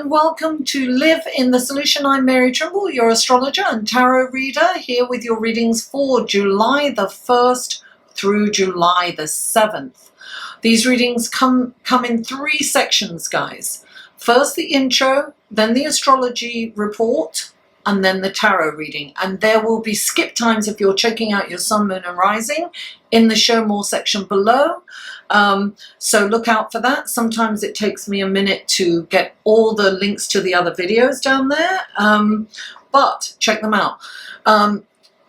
and welcome to Live in the Solution. I'm Mary Trimble, your astrologer and tarot reader, here with your readings for July the 1st through July the 7th. These readings come in three sections, guys. First the intro, then the astrology report, and then the tarot reading. And there will be skip times if you're checking out your sun, moon and rising in the show more section below. So look out for that. Sometimes it takes me a minute to get all the links to the other videos down there, but check them out.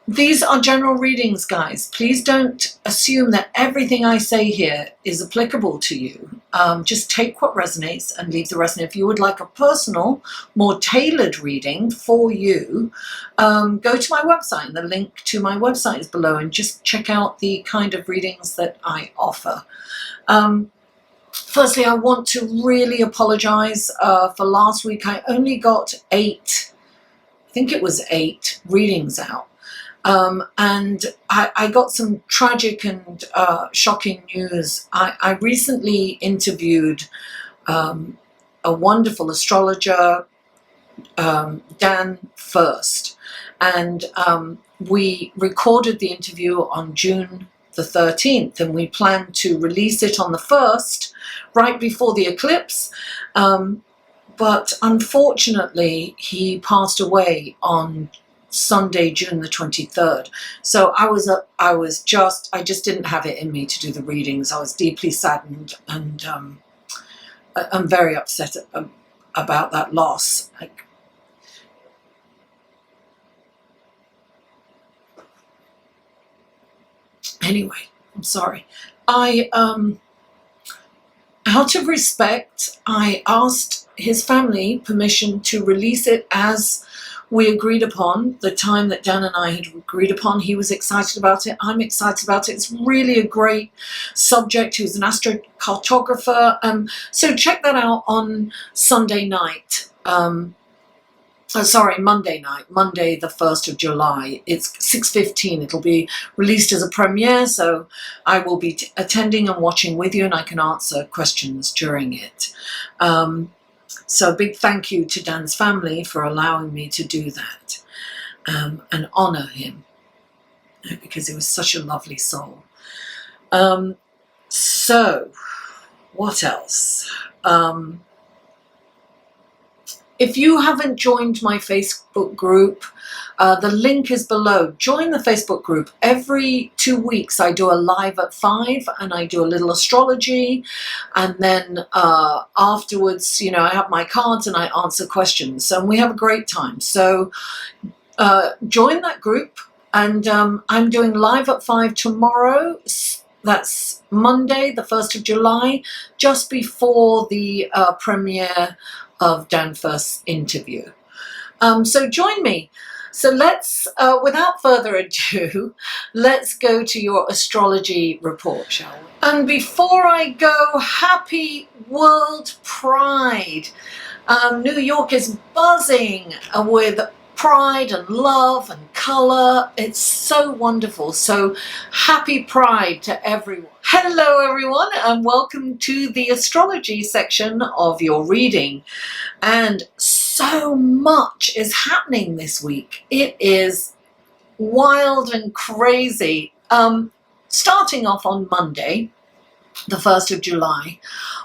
These are general readings, guys. Please don't assume that everything I say here is applicable to you. Just take what resonates and leave the rest. And if you would like a personal, more tailored reading for you, go to my website. And the link to my website is below, and just check out the kind of readings that I offer. Firstly, I want to really apologize for last week. I only got I think it was eight readings out. And I got some tragic and shocking news. I recently interviewed a wonderful astrologer, Dan First, and we recorded the interview on June the 13th, and we plan to release it on the 1st, right before the eclipse. But unfortunately, he passed away on Sunday, June the 23rd. So I just didn't have it in me to do the readings. I was deeply saddened, and I'm very upset about that loss. Anyway, I'm sorry. Out of respect, I asked his family permission to release it as we agreed upon, the time that Dan and I had agreed upon. He was excited about it. I'm excited about it. It's really a great subject. He was an astrocartographer. So check that out on Sunday night. Monday night, Monday the 1st of July. It's 6:15. It'll be released as a premiere, so I will be attending and watching with you, and I can answer questions during it. So a big thank you to Dan's family for allowing me to do that, and honor him, because he was such a lovely soul. So what else? If you haven't joined my Facebook group, the link is below. Join the Facebook group. Every 2 weeks I do a live at 5, and I do a little astrology, and then afterwards, I have my cards and I answer questions, and we have a great time. So join that group, and I'm doing live at 5 tomorrow. That's Monday, the 1st of July, just before the premiere of Dan First's interview. So join me. So let's, without further ado, let's go to your astrology report, shall we? And before I go, happy World Pride. New York is buzzing with pride and love and colour. It's so wonderful. So happy Pride to everyone. Hello everyone, and welcome to the astrology section of your reading. And so much is happening this week. It is wild and crazy. Starting off on Monday, the 1st of July,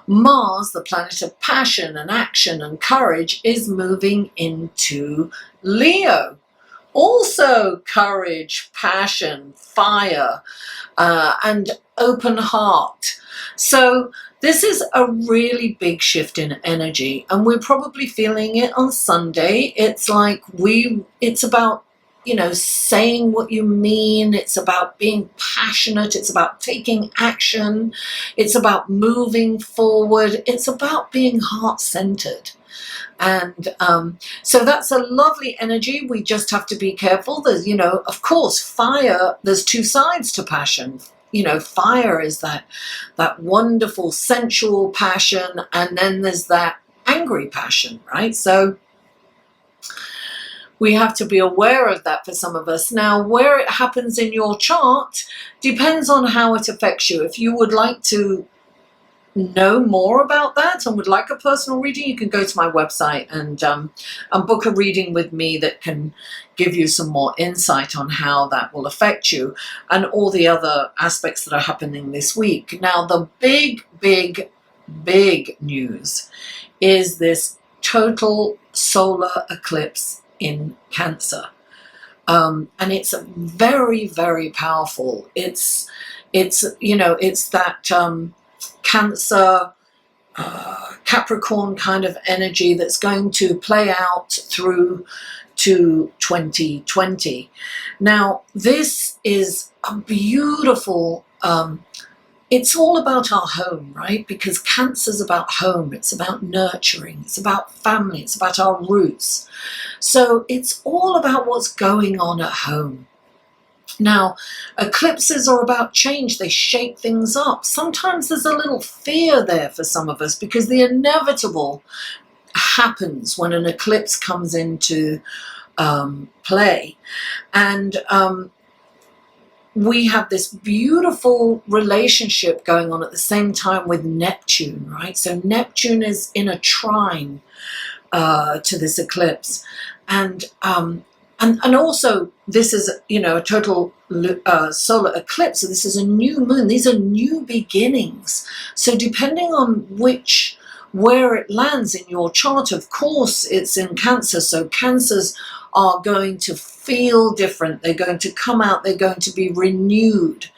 Mars, the planet of passion and action and courage, is moving into Leo. Also courage, passion, fire, and open heart. So this is a really big shift in energy, and we're probably feeling it on Sunday. It's like it's about, saying what you mean. It's about being passionate. It's about taking action. It's about moving forward. It's about being heart-centered. And so that's a lovely energy. We just have to be careful. There's, of course, fire, there's two sides to passion. Fire is that wonderful sensual passion, and then there's that angry passion, right? So we have to be aware of that for some of us. Now, where it happens in your chart depends on how it affects you. If you would like to know more about that and would like a personal reading, you can go to my website and book a reading with me that can give you some more insight on how that will affect you and all the other aspects that are happening this week. Now, the big news is this total solar eclipse in Cancer. And it's very powerful. It's that Cancer, Capricorn kind of energy that's going to play out through to 2020. Now, this is a beautiful, it's all about our home, right? Because Cancer's about home, it's about nurturing, it's about family, it's about our roots. So it's all about what's going on at home. Now, eclipses are about change. They shake things up. Sometimes there's a little fear there for some of us because the inevitable happens when an eclipse comes into play. And we have this beautiful relationship going on at the same time with Neptune, right? So Neptune is in a trine to this eclipse. And also, this is, a total solar eclipse. So this is a new moon. These are new beginnings. So depending on where it lands in your chart, of course, it's in Cancer. So Cancers are going to feel different. They're going to come out. They're going to be renewed.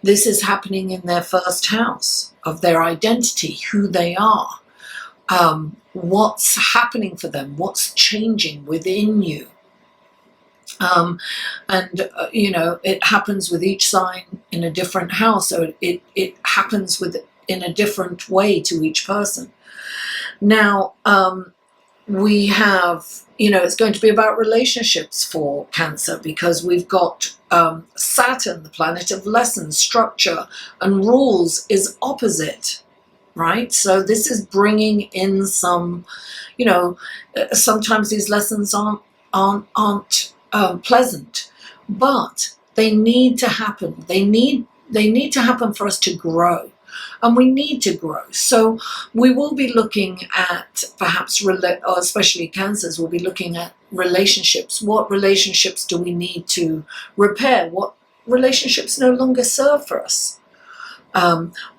This is happening in their first house of their identity, who they are. What's happening for them, what's changing within you. It happens with each sign in a different house, so it happens in a different way to each person. Now, we have, it's going to be about relationships for Cancer because we've got Saturn, the planet of lessons, structure, and rules, is opposite. Right? So this is bringing in some, sometimes these lessons aren't pleasant, but they need to happen. They need to happen for us to grow, and we need to grow. So we will be looking at perhaps, or especially Cancers, will be looking at relationships. What relationships do we need to repair? What relationships no longer serve for us?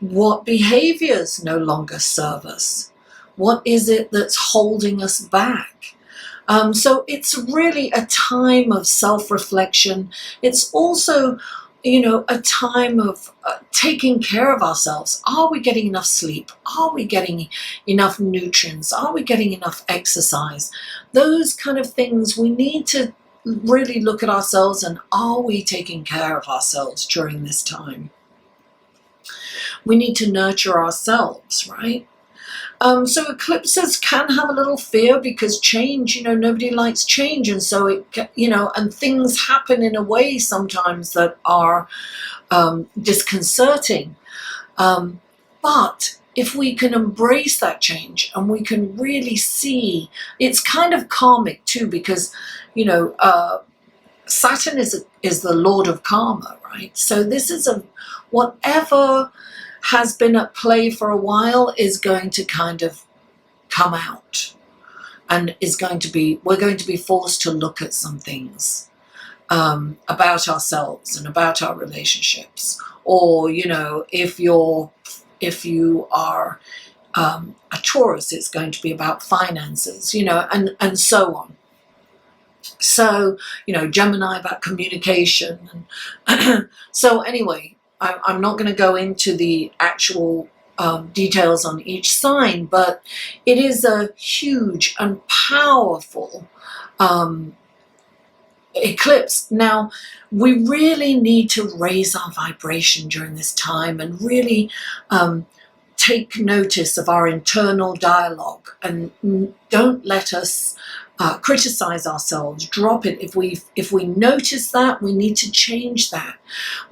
What behaviors no longer serve us? What is it that's holding us back? So it's really a time of self-reflection. It's also, a time of taking care of ourselves. Are we getting enough sleep? Are we getting enough nutrients? Are we getting enough exercise? Those kind of things, we need to really look at ourselves, and are we taking care of ourselves during this time? We need to nurture ourselves, right? So eclipses can have a little fear because change, nobody likes change. And so and things happen in a way sometimes that are disconcerting. But if we can embrace that change and we can really see, it's kind of karmic too, because, Saturn is the Lord of karma, right? So this is whatever has been at play for a while is going to kind of come out, and we're going to be forced to look at some things about ourselves and about our relationships. Or, if you are a Taurus, it's going to be about finances, and so on. So, Gemini about communication. And so anyway, I'm not going to go into the actual details on each sign, but it is a huge and powerful eclipse. Now, we really need to raise our vibration during this time and really take notice of our internal dialogue, and don't let us criticize ourselves, drop it. If we notice that, we need to change that.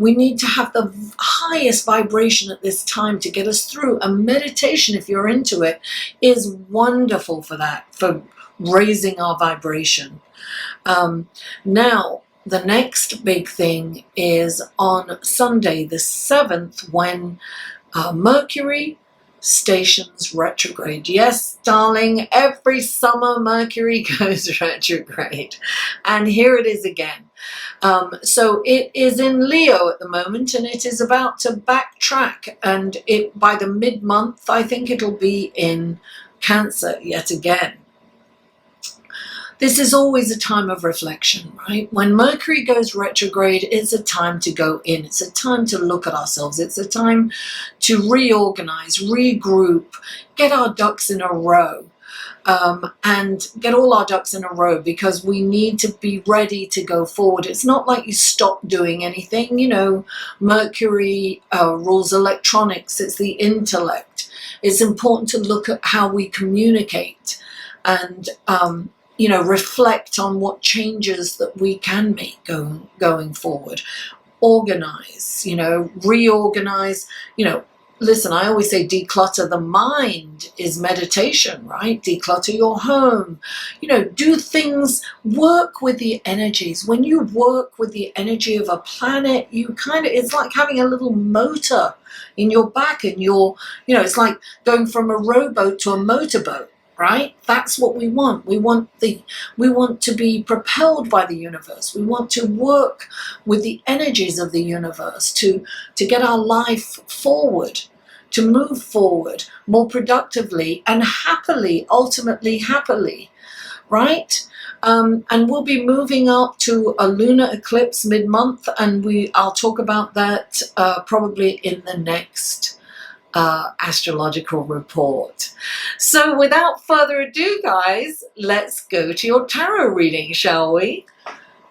We need to have the highest vibration at this time to get us through. And meditation, if you're into it, is wonderful for that, for raising our vibration. Now, the next big thing is on Sunday, the 7th, when Mercury stations retrograde. Yes, darling, every summer Mercury goes retrograde. And here it is again. So it is in Leo at the moment, and it is about to backtrack. And by the mid-month, I think it'll be in Cancer yet again. This is always a time of reflection, right? When Mercury goes retrograde, it's a time to go in. It's a time to look at ourselves. It's a time to reorganize, regroup, get our ducks in a row, and get all our ducks in a row, because we need to be ready to go forward. It's not like you stop doing anything. You know, Mercury rules electronics. It's the intellect. It's important to look at how we communicate and you know, reflect on what changes that we can make going forward. Organize, you know, reorganize, you know. Listen, I always say declutter the mind is meditation, right? Declutter your home. You know, do things, work with the energies. When you work with the energy of a planet, you it's like having a little motor in your back, and you know, it's like going from a rowboat to a motorboat. Right? That's what we want. We want to be propelled by the universe. We want to work with the energies of the universe to get our life forward, to move forward more productively and happily, ultimately happily, right? And we'll be moving up to a lunar eclipse mid-month, and I'll talk about that probably in the next astrological report. So without further ado, guys, let's go to your tarot reading, shall we?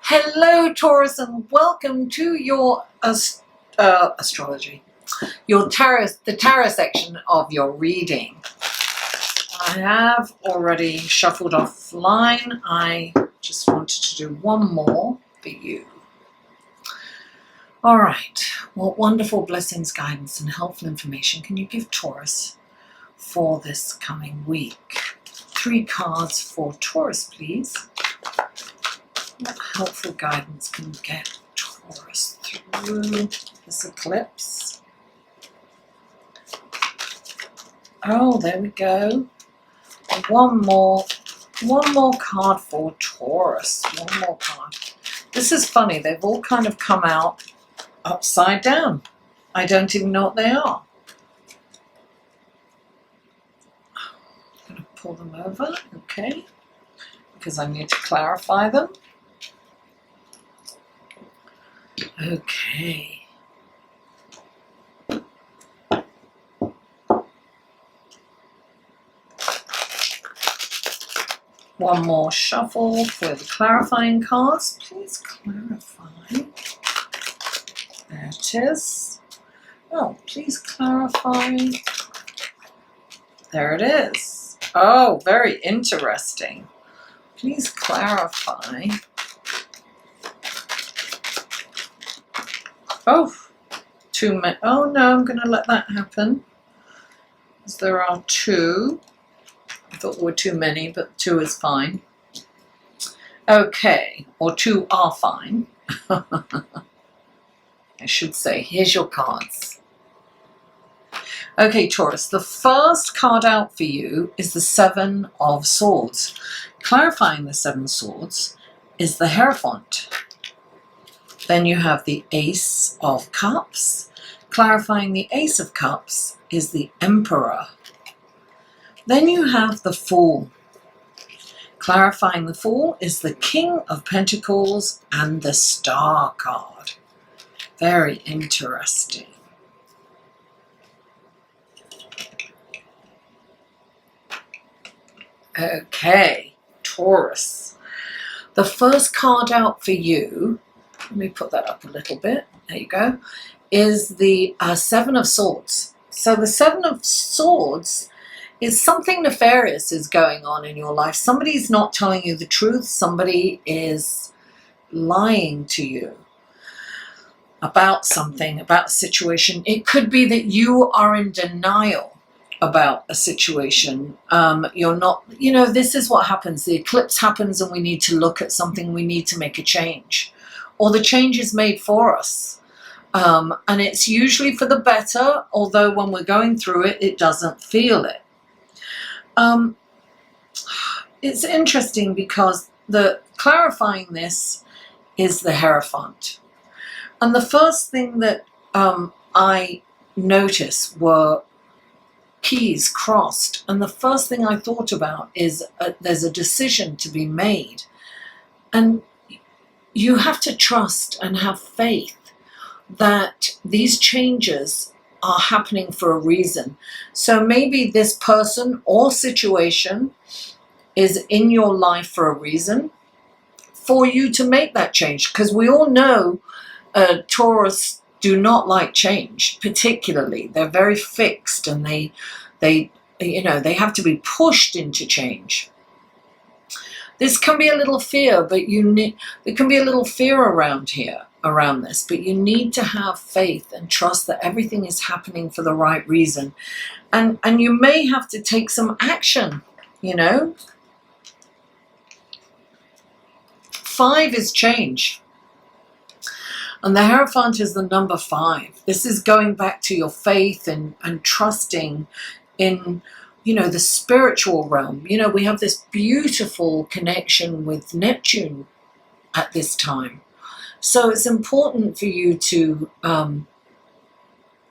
Hello, Taurus, and welcome to your astrology, the tarot section of your reading. I have already shuffled offline. I just wanted to do one more for you. All right, what wonderful blessings, guidance, and helpful information can you give Taurus for this coming week? 3 cards for Taurus, please. What helpful guidance can you get Taurus through this eclipse? Oh, there we go. One more card for Taurus. One more card. This is funny. They've all kind of come out upside down. I don't even know what they are. I'm going to pull them over, okay, because I need to clarify them. Okay. One more shuffle for the clarifying cards. Please clarify. There it is. Oh, please clarify. There it is. Oh, very interesting. Please clarify. Oh, 2 minutes. Oh no, I'm going to let that happen. Because there are 2. I thought there were too many, but 2 is fine. Okay, or 2 are fine. I should say, here's your cards. Okay, Taurus, the first card out for you is the 7 of Swords. Clarifying the 7 Swords is the Hierophant. Then you have the Ace of Cups. Clarifying the Ace of Cups is the Emperor. Then you have the Fool. Clarifying the Fool is the King of Pentacles and the Star card. Very interesting. Okay, Taurus. The first card out for you, let me put that up a little bit, there you go, is the 7 of Swords. So the 7 of Swords is something nefarious is going on in your life. Somebody's not telling you the truth. Somebody is lying to you about something, about a situation. It could be that you are in denial about a situation. You're not, you know, this is what happens. The eclipse happens and we need to look at something. We need to make a change. Or the change is made for us. And it's usually for the better, although when we're going through it, it doesn't feel it. It's interesting because the clarifying this is the Hierophant. And the first thing that I noticed were keys crossed. And the first thing I thought about is there's a decision to be made. And you have to trust and have faith that these changes are happening for a reason. So maybe this person or situation is in your life for a reason for you to make that change. Because we all know Taurus do not like change, particularly. They're very fixed, and they have to be pushed into change. This can be a little fear, but there can be a little fear around this, but you need to have faith and trust that everything is happening for the right reason. And you may have to take some action, 5 is change. And the Hierophant is the number 5. This is going back to your faith and trusting in, the spiritual realm. We have this beautiful connection with Neptune at this time. So it's important for you to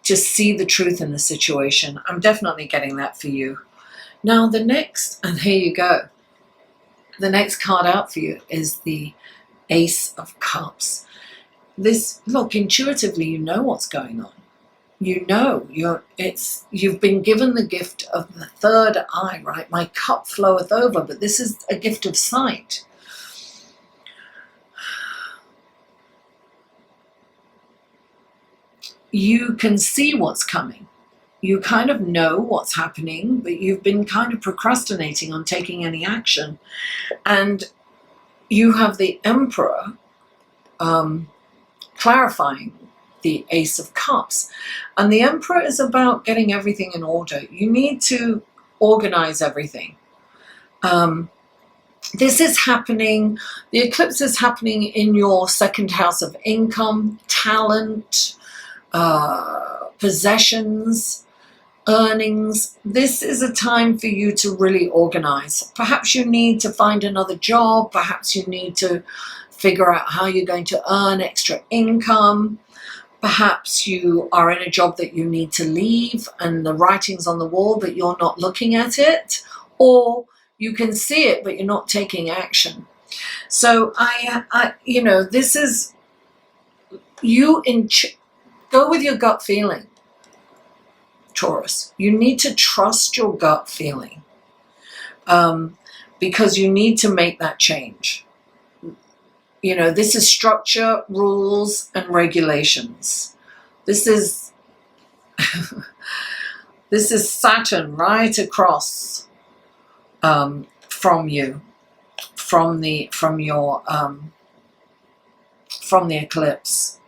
see the truth in the situation. I'm definitely getting that for you. Now the next, and here you go. The next card out for you is the Ace of Cups. Look, intuitively, you know what's going on. You've been given the gift of the third eye, right? My cup floweth over, but this is a gift of sight. You can see what's coming. You kind of know what's happening, but you've been kind of procrastinating on taking any action. And you have the Emperor clarifying the Ace of Cups. And the Emperor is about getting everything in order. You need to organize everything. This is happening, the eclipse is happening in your second house of income, talent, possessions, earnings. This is a time for you to really organize. Perhaps you need to find another job. Perhaps you need to figure out how you're going to earn extra income. Perhaps you are in a job that you need to leave and the writing's on the wall, but you're not looking at it. Or you can see it, but you're not taking action. So this is you go with your gut feeling, Taurus. You need to trust your gut feeling because you need to make that change. This is structure, rules, and regulations. This is this is Saturn right across from you, from the eclipse.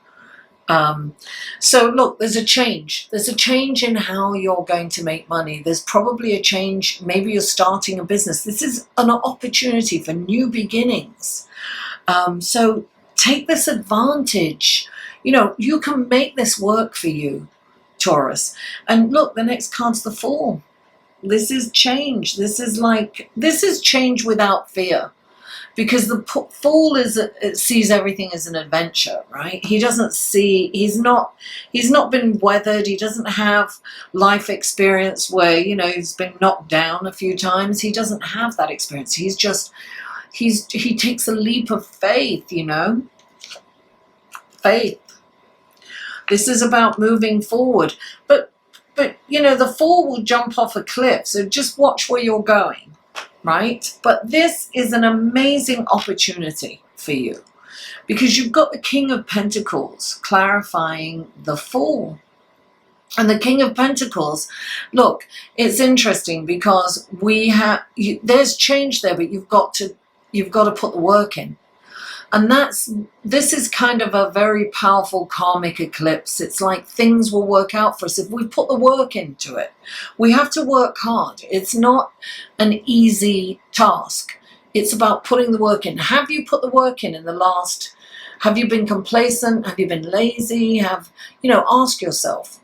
So look, there's a change. There's a change in how you're going to make money. There's probably a change. Maybe you're starting a business. This is an opportunity for new beginnings. So take this advantage. You can make this work for you, Taurus. And look, the next card's the Fool. This is change. This is change without fear. Because the Fool sees everything as an adventure, right? He doesn't see, he's not been weathered. He doesn't have life experience where, he's been knocked down a few times. He doesn't have that experience. He takes a leap of faith, faith. This is about moving forward. But the Fool will jump off a cliff. So just watch where you're going. Right? But this is an amazing opportunity for you because you've got the King of Pentacles clarifying the Fool. And the King of Pentacles, look, it's interesting because there's change there, but you've got to put the work in. And this is kind of a very powerful karmic eclipse. It's like things will work out for us if we put the work into it. We have to work hard. It's not an easy task. It's about putting the work in. Have you put the work in the last Have you been complacent? Have you been lazy? Ask yourself.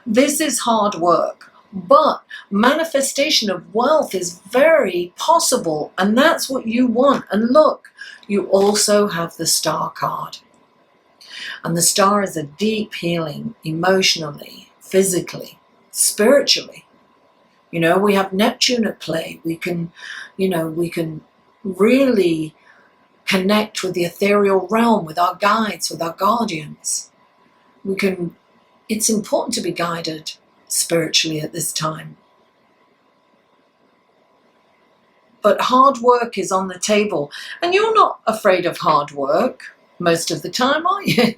This is hard work, but manifestation of wealth is very possible, and that's what you want. And look, you also have the Star card. And the Star is a deep healing, emotionally, physically, spiritually. We have Neptune at play. We can really connect with the ethereal realm, with our guides, with our guardians. It's important to be guided spiritually at this time. But hard work is on the table. And you're not afraid of hard work most of the time, are you?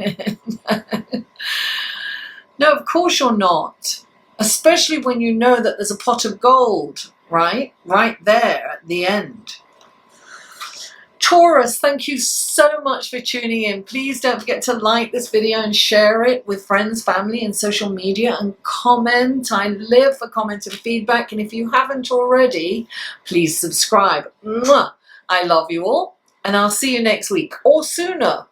No, of course you're not. Especially when you know that there's a pot of gold, right? Right there at the end. Taurus, thank you so much for tuning in. Please don't forget to like this video and share it with friends, family, and social media, and comment. I live for comments and feedback. And if you haven't already, please subscribe. Mwah! I love you all, and I'll see you next week or sooner.